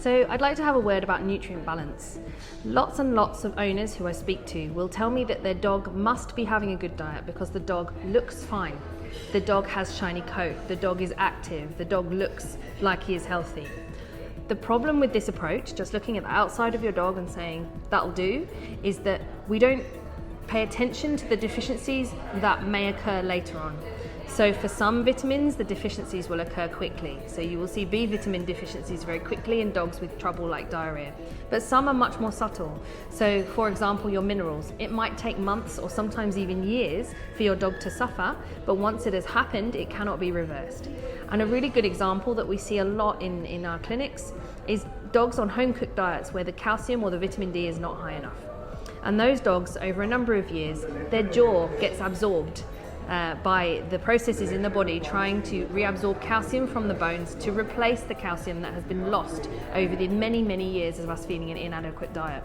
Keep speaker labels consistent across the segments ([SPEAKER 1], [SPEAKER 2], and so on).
[SPEAKER 1] So I'd like to have a word about nutrient balance. Lots and lots of owners who I speak to will tell me that their dog must be having a good diet because the dog looks fine. The dog has shiny coat, the dog is active, the dog looks like he is healthy. The problem with this approach, just looking at the outside of your dog and saying that'll do, is that we don't pay attention to the deficiencies that may occur later on. So for some vitamins, the deficiencies will occur quickly. So you will see B vitamin deficiencies very quickly in dogs with trouble like diarrhea. But some are much more subtle. So for example, your minerals, it might take months or sometimes even years for your dog to suffer, but once it has happened, it cannot be reversed. And a really good example that we see a lot in our clinics is dogs on home cooked diets where the calcium or the vitamin D is not high enough. And those dogs, over a number of years, their jaw gets absorbed by the processes in the body trying to reabsorb calcium from the bones to replace the calcium that has been lost over the many, many years of us feeding an inadequate diet.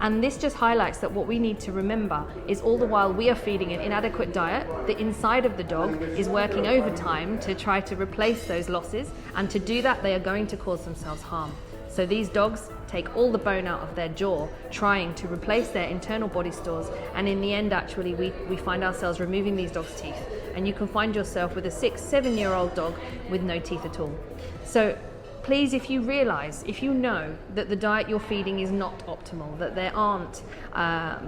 [SPEAKER 1] And this just highlights that what we need to remember is all the while we are feeding an inadequate diet, the inside of the dog is working overtime to try to replace those losses, and to do that they are going to cause themselves harm. So these dogs take all the bone out of their jaw, trying to replace their internal body stores, and in the end actually we find ourselves removing these dogs' teeth, and you can find yourself with a 6-7-year-old dog with no teeth at all. So please, if you realise, if you know that the diet you're feeding is not optimal, that there aren't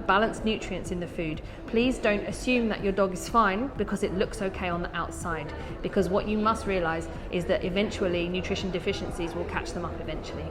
[SPEAKER 1] balanced nutrients in the food, please don't assume that your dog is fine because it looks okay on the outside, because what you must realise is that eventually nutrition deficiencies will catch them up eventually.